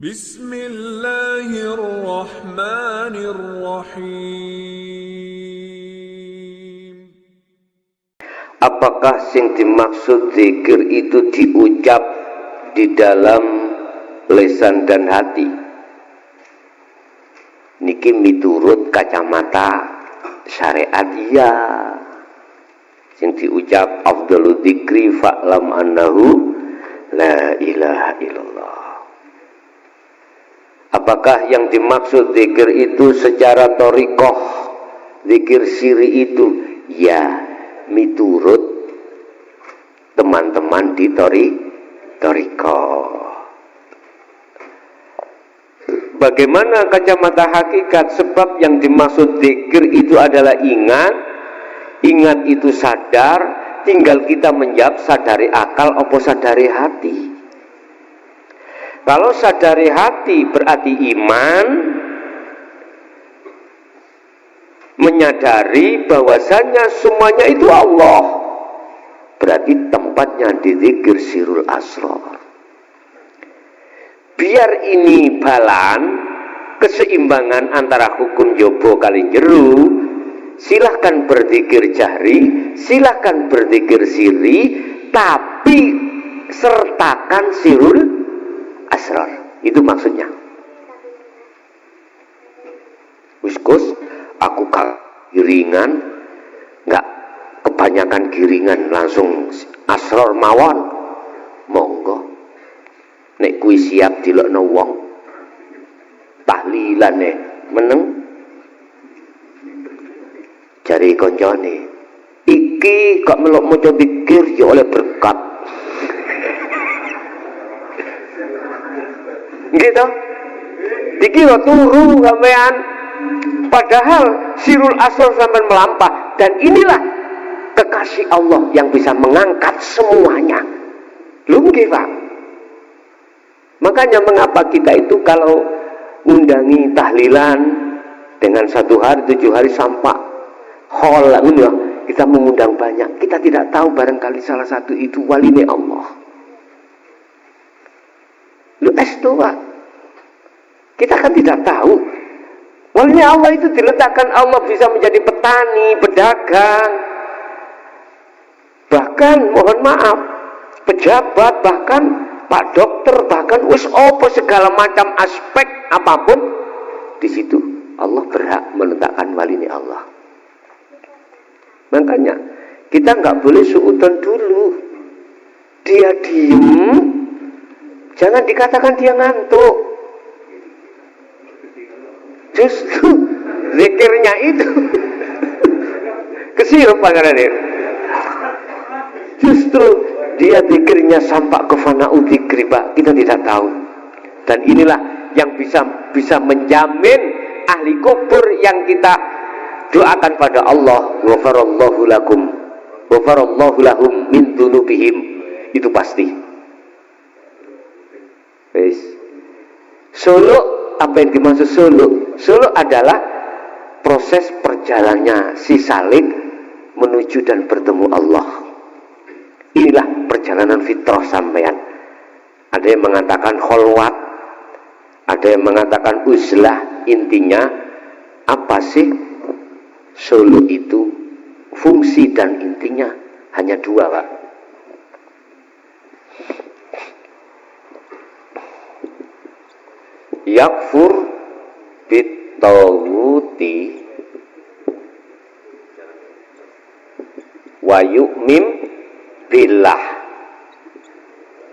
Bismillahirrahmanirrahim. Apakah sing dimaksud zikir itu diucap di dalam lisan dan hati? Niki miturut kacamata syariat ya. Sing diucap afdalu dzikri fa'lam annahu la ilaha illallah. Apakah yang dimaksud zikir itu secara thariqah, zikir siri itu? Ya, miturut teman-teman di thariqah. Bagaimana kacamata hakikat? Sebab yang dimaksud zikir itu adalah ingat. Ingat itu sadar. Tinggal kita menjawab sadari akal apa sadari hati. Kalau sadari hati berarti iman, menyadari bahwasanya semuanya itu Allah. Berarti tempatnya di zikir sirul asrar. Biar ini balan, keseimbangan antara hukum jobo kali jeru, silahkan berzikir jahri, silahkan berzikir siri, tapi sertakan sirul asrar. Itu maksudnya. Wiskus, aku giringan, nggak kebanyakan giringan, langsung asrar mawon, monggo. Nek kuwi siap dilokno wong, tahlilane meneng. Jari koncone, iki kok melok maca zikir ya oleh berkat. Gitu. Iki lo turu sampean. Padahal sirul asrar sampean melampah, dan inilah kekasih Allah yang bisa mengangkat semuanya. Lu nggih, Pak. Makanya mengapa kita itu kalau undangi tahlilan dengan 1 hari 7 hari sampai hol kita mengundang banyak, kita tidak tahu barangkali salah satu itu waline Allah. Lu Pak. Kita kan tidak tahu. Walinya Allah itu diletakkan Allah bisa menjadi petani, pedagang, bahkan mohon maaf pejabat, bahkan Pak Dokter, bahkan segala macam aspek apapun di situ Allah berhak meletakkan walinya Allah. Makanya kita nggak boleh suudzon dulu. Dia diem, jangan dikatakan dia ngantuk. Justru zikirnya itu kesirup pangarannya. Justru dia zikirnya sampai ke fana'u dzikri, Pak. Kita tidak tahu. Dan inilah yang bisa menjamin ahli kubur yang kita doakan pada Allah, ghafarallahu lakum, ghafarallahu lahum min dzunubihim. Itu pasti. Wis. Solo, apa yang dimaksud solo? Solo adalah proses perjalannya si salik menuju dan bertemu Allah. Inilah perjalanan fitrah sampean. Ada yang mengatakan kholwat, ada yang mengatakan uzlah. Intinya apa sih solo itu? Fungsi dan intinya hanya 2, Pak. Yakfur bitawuti wa yu'mim billah.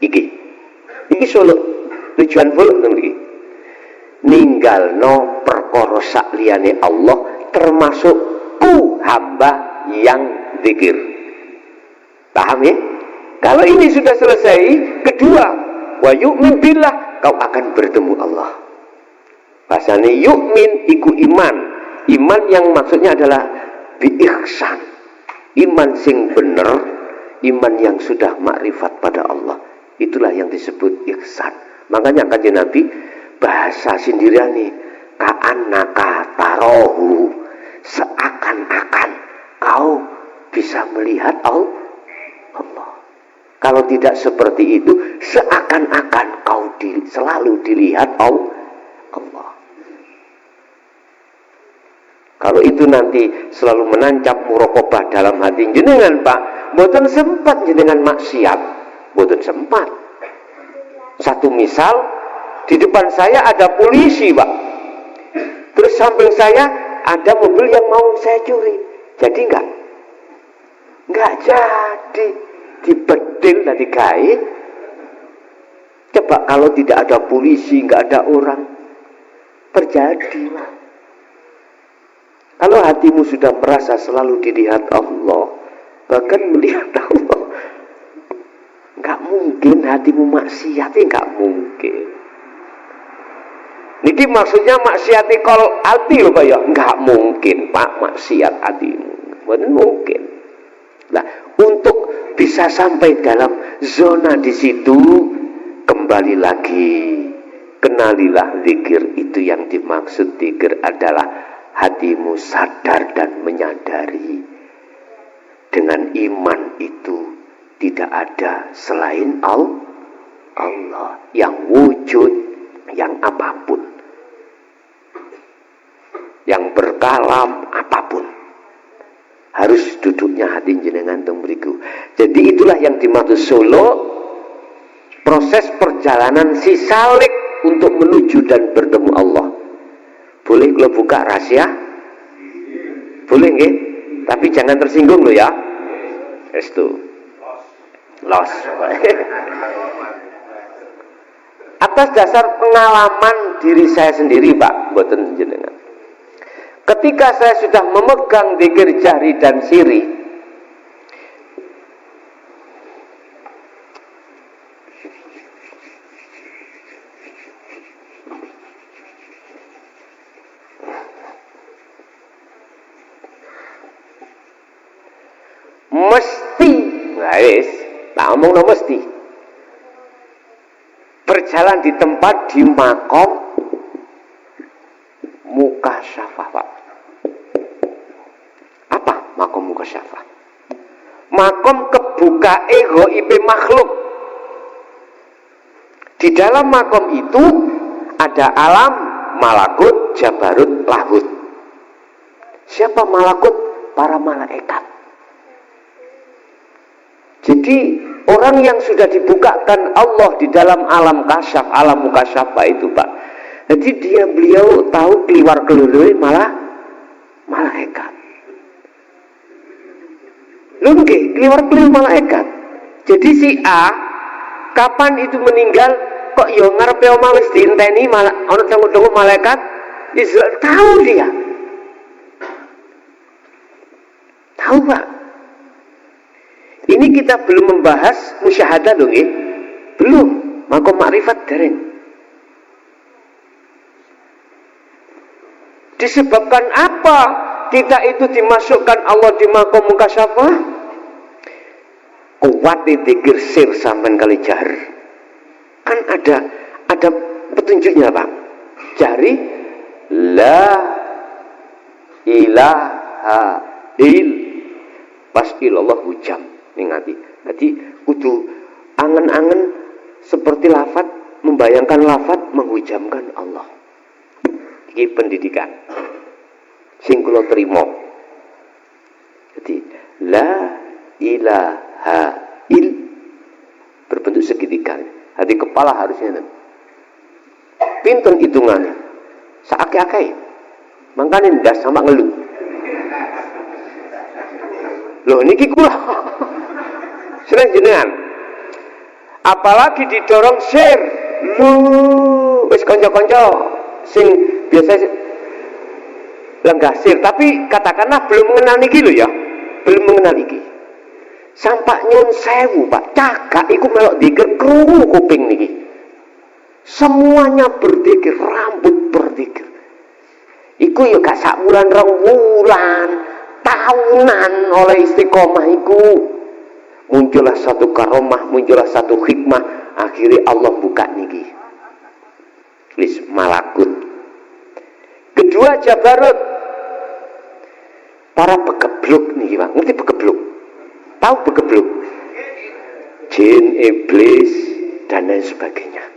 Iki solo tujuan full iki. Ninggalno perkara sak liyane Allah, termasuk ku hamba yang zikir. Paham ya? Kalau ini sudah selesai, kedua, wa yu'min billah, kau akan bertemu Allah. Bahasanya yu'min iku iman. Iman yang maksudnya adalah bi ihsan. Iman sing bener, iman yang sudah makrifat pada Allah. Itulah yang disebut ihsan. Makanya kanjeng Nabi bahasa sindirane ka'annaka tarahu, seakan-akan kau bisa melihat Allah. Kalau tidak seperti itu, seakan-akan kau selalu dilihat Allah. Kalau itu nanti selalu menancap muraqabah dalam hati jenengan, Pak, mboten sempat jenengan maksiat, mboten sempat. Satu misal, di depan saya ada polisi, Pak. Terus samping saya ada mobil yang mau saya curi. Jadi enggak? Enggak jadi. Dibedil dari kait. Coba kalau tidak ada polisi, enggak ada orang, terjadi, Pak. Kalau hatimu sudah merasa selalu dilihat Allah, bahkan melihat Allah, nggak mungkin hatimu maksiat, nggak mungkin. Niki maksudnya maksiati kol hati loh Pak ya, nggak mungkin Pak maksiat hatimu, bukan mungkin. Nah, untuk bisa sampai dalam zona di situ, kembali lagi, kenalilah zikir. Itu yang dimaksud zikir adalah hatimu sadar dan menyadari dengan iman itu tidak ada selain Allah yang wujud, yang apapun, yang berkalam apapun, harus duduknya hati jenengan teng mriku. Jadi itulah yang dimaksud Solo, proses perjalanan si salik untuk menuju dan bertemu Allah. Boleh kalau buka rahasia? Boleh nggih? Tapi jangan tersinggung loh ya. Itu los. Atas dasar pengalaman diri saya sendiri, Pak, mboten jenengan. Ketika saya sudah memegang zikir jahri dan siri, mesti, nah wis, tak ngomong no mesti, berjalan di tempat di makom mukasyafah, Pak. Apa makom mukasyafah? Makom kebukae ghaibe makhluk. Di dalam makom itu ada alam, malakut, jabarut, lahut. Siapa malakut? Para malaikat. Jadi orang yang sudah dibukakan Allah di dalam alam kasyaf, alam mukasyafah itu, Pak. Jadi beliau tahu keluar malah malaikat. Lho nggih, keluar malaikat. Jadi si A kapan itu meninggal kok yo ngarepe omah wis dienteni malah ana tanggo-tanggo malaikat Israel tahu dia. Tahu, Pak. Ini kita belum membahas musyahadah dong ya? Belum, makom makrifat dereng. Disebabkan apa kita itu dimasukkan Allah di makom mukasyafah? Kuat di dzikir sir sampean kali jahr. Kan ada petunjuknya, Pak. Jari la ilaha il pas ilallah hujam. Ingati. Jadi kudu angen-angen seperti lafaz, membayangkan lafaz menghujamkan Allah. Ini pendidikan sing kula trima. Jadi la ilaha il berbentuk segitiga. Hati kepala harusnya pinten hitungannya saake-ake. Mangkane ndas sama ngeluh. Loh niki kula sering jenengan, apalagi didorong share, lu wis konco-konco sing biasa lenggah share, tapi katakanlah belum mengenal niki lho ya, belum mengenal niki. Sampak nyun sewu, Pak, cagak iku melok dzikir krungu kuping niki. Semuanya berzikir, rambut berzikir. Iku ya gak sak wulan rong wulan, tahunan oleh istiqomah iku. Muncullah satu karomah, muncullah satu hikmah, akhirnya Allah buka niki. Wis malakut. Kedua jabarut. Para begebluk niki, Pak. Ngerti begebluk? Tahu begebluk? jin, iblis, dan lain sebagainya.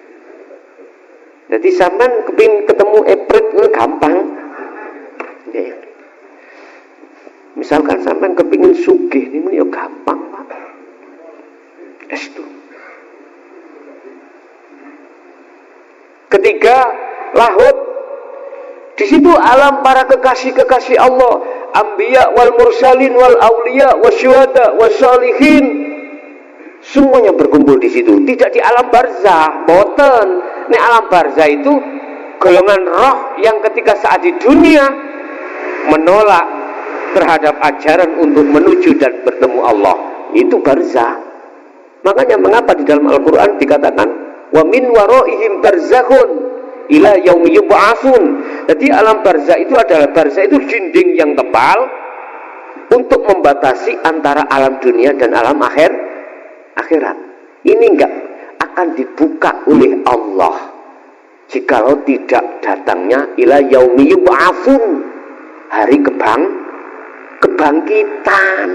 Jadi sampean kepingin ketemu eprit gampang. Ya. Misalkan sampean kepingin sugih ini ya gampang, Pak. Estu. Ketiga, lahut. Di situ alam para kekasih-kekasih Allah, anbiya wal mursalin wal auliya wasyuhada wassalihin. Semuanya berkumpul di situ. Tidak di alam barzah, boten. Nek alam barzah itu golongan roh yang ketika saat di dunia menolak terhadap ajaran untuk menuju dan bertemu Allah. Itu barzah. Makanya mengapa di dalam Al-Quran dikatakan wa min waraihim barzakhun ila yaumi yub'atsun. Jadi alam barzah itu adalah, barzah itu dinding yang tebal untuk membatasi antara alam dunia dan alam akhirat. Ini enggak akan dibuka oleh Allah jikalau tidak datangnya ila yaumi yub'atsun, hari kebangkitan.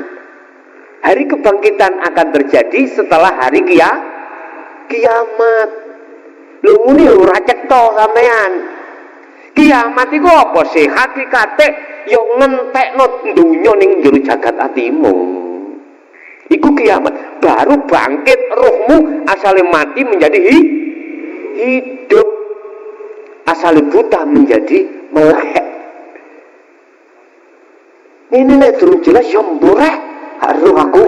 Hari kebangkitan akan terjadi setelah hari kiamat. Lho ngene ora cetha sampean. Kiamat iku apa sih? Hakikate ya ngentekno donya ning jero jagat atimu. Iku kiamat, baru bangkit ruhmu, asale mati menjadi hidup, asale buta menjadi melek. Ini nek durung jelas yo mboreh, haru aku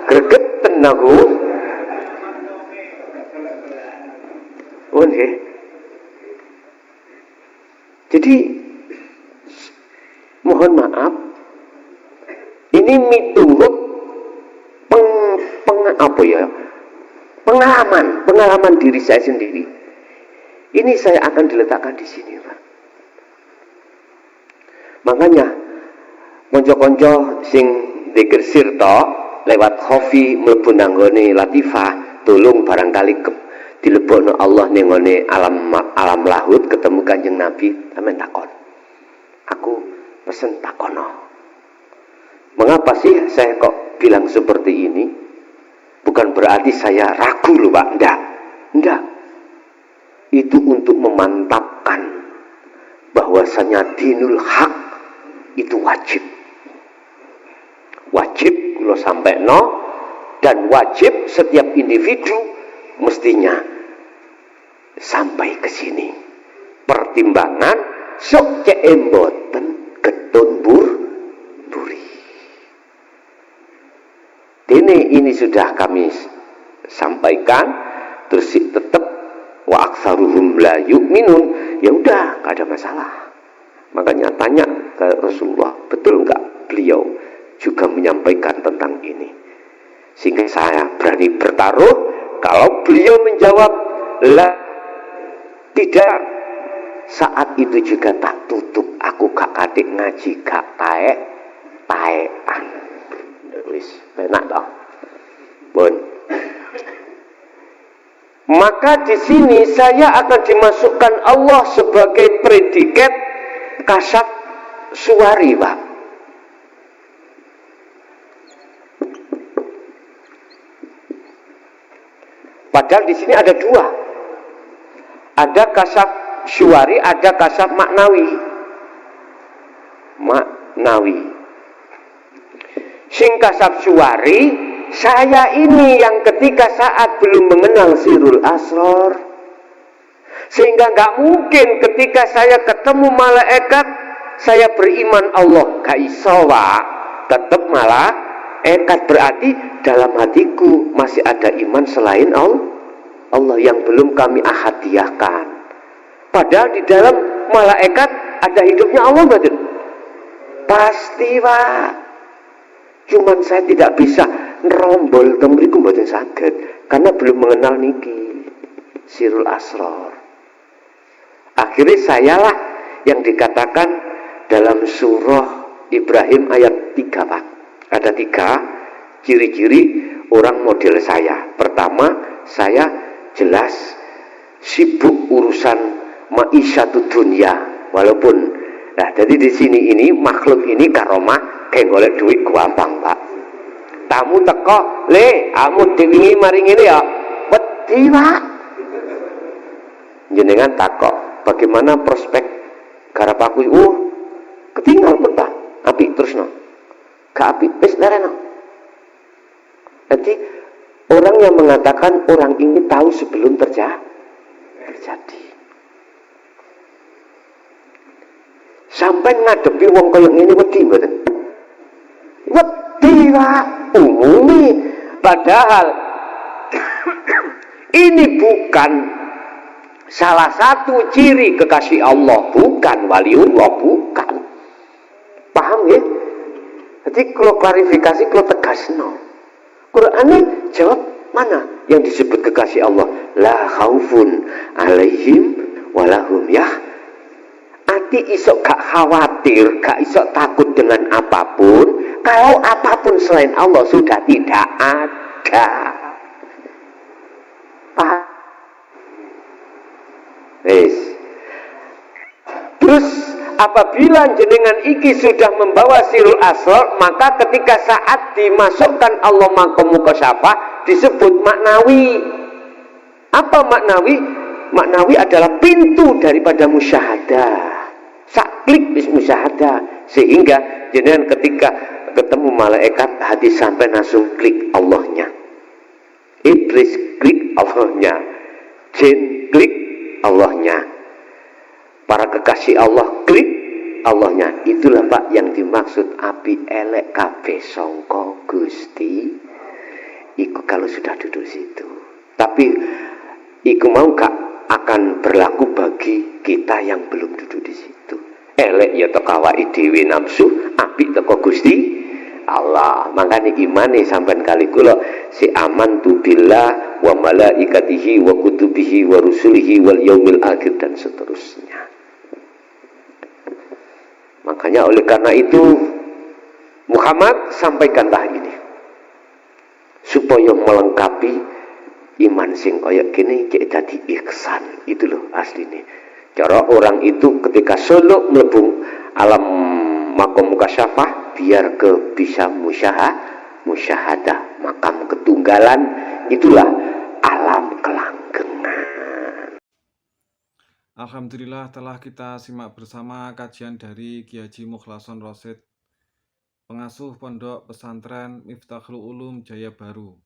gregeten aku. Oh nggih. Jadi mohon maaf, ini miturut pengalaman diri saya sendiri. Ini saya akan diletakkan di sini, Pak. Makanya konco-konco sing dzikir sirta lewat khofi mlebu nanggone latifah, tolong barangkali dilebokno Allah ning ngone alam lahut ketemu Kanjeng Nabi, sampeyan takon. Aku pesen takono. Mengapa sih saya kok bilang seperti ini? Bukan berarti saya ragu loh, Pak. Enggak. Itu untuk memantapkan bahwasanya dinul haq itu wajib. Wajib kalau sampai dan wajib setiap individu mestinya sampai ke sini. Pertimbangan sok cek emboten ketun buri. Ini sudah kami sampaikan, terus tetap wa aktsaruhum la yu'minun. Ya udah, enggak ada masalah. Makanya tanya ke Rasulullah, betul enggak beliau juga menyampaikan tentang ini? Sehingga saya berani bertaruh kalau beliau menjawab la tidak, saat itu juga tak tutup aku gak kadik ngaji gak taekan. Wis penak toh. Bon. Maka di sini saya akan dimasukkan Allah sebagai predikat kasaf suwari, Pak. Padahal di sini ada dua. Ada kasaf syuwari, ada kasaf maknawi. Sing kasaf syuwari, saya ini yang ketika saat belum mengenal sirul asror, sehingga nggak mungkin ketika saya ketemu malaikat saya beriman Allah gak iso, Pak. Tetap malaikat, berarti dalam hatiku masih ada iman selain Allah yang belum kami ahadiyahkan. Padahal di dalam malaikat ada hidupnya Allah, betul? Pasti, Pak. Cuman saya tidak bisa nerombol temriku mboten saged karena belum mengenal niki sirul asror. Akhirnya sayalah yang dikatakan dalam surah Ibrahim ayat 3, Pak. Ada 3 ciri-ciri orang model saya. Pertama, saya jelas sibuk urusan ma'isyatu dunya, walaupun jadi di sini ini makhluk ini karomah kayak golek duit gampang, Pak. tamu teko, le, kamu diwingi mari ngene ya. Wedi, Pak. Jenengan takok, bagaimana prospek garap aku? Ketinggal mentah. Apik terusno. Gak apik wis lereno. Jadi orang yang mengatakan orang ini tahu sebelum terjadi. Sampai ngadepi wong kaya ngene wedi mboten? Wedi, Pak. Umumi. Padahal ini bukan salah satu ciri kekasih Allah, bukan waliullah, bukan. Paham ya? Jadi kalau klarifikasi, kalau tegasno. Quran jawab mana yang disebut kekasih Allah? La khaufun alaihim walahum Ati isok gak khawatir, gak isok takut dengan apapun. Kalau apapun selain Allah sudah tidak ada. Paham? Terus apabila jenengan iki sudah membawa sirul asrar, maka ketika saat dimasukkan Allah makom mukasyafah disebut maknawi. Apa maknawi? Maknawi adalah pintu daripada musyahadah. Saklik bis musyahadah. Sehingga jenengan ketika ketemu malaikat hati sampai langsung klik Allahnya. Iblis klik Allahnya. Jin klik Allahnya. Para kekasih Allah klik Allahnya. Itulah Pak yang dimaksud api elek kabeh sangka Gusti. Iku kalau sudah duduk situ. Tapi iku mau gak akan berlaku bagi kita yang belum duduk di situ. Elek ya teko awake dhewe nafsu, apik teko Gusti Allah. Makanya imane sampean kali kula si amantu billah wa malaikatihi wa kutubihi wa rusulihi wal yaumil akhir dan seterusnya. Makanya oleh karena itu Muhammad sampaikanlah ini supaya melengkapi iman sing kaya gini cek dadi ihsan. Itu loh asline. Cara orang itu ketika suluk mlebu alam makom mukasyafah biar ke bisa musyahadah makam ketunggalan, itulah alam kelanggengan. Alhamdulillah telah kita simak bersama kajian dari Kiai Haji Mukhlason Rosyid, pengasuh Pondok Pesantren Miftahul Ulum Jaya Baru,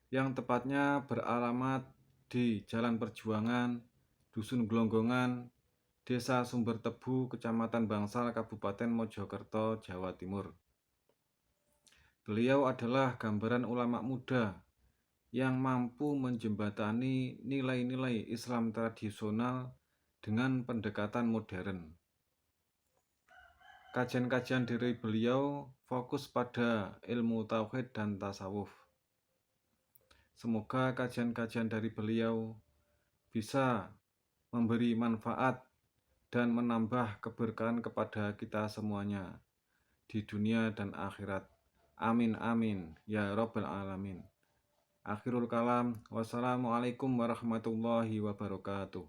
yang tepatnya beralamat di Jalan Perjuangan, Dusun Glonggongan, Desa Sumber Tebu, Kecamatan Bangsal, Kabupaten Mojokerto, Jawa Timur. Beliau adalah gambaran ulama muda yang mampu menjembatani nilai-nilai Islam tradisional dengan pendekatan modern. Kajian-kajian dari beliau fokus pada ilmu tauhid dan tasawuf. Semoga kajian-kajian dari beliau bisa memberi manfaat dan menambah keberkahan kepada kita semuanya di dunia dan akhirat. Amin amin ya rabbal alamin. Akhirul kalam. Wassalamualaikum warahmatullahi wabarakatuh.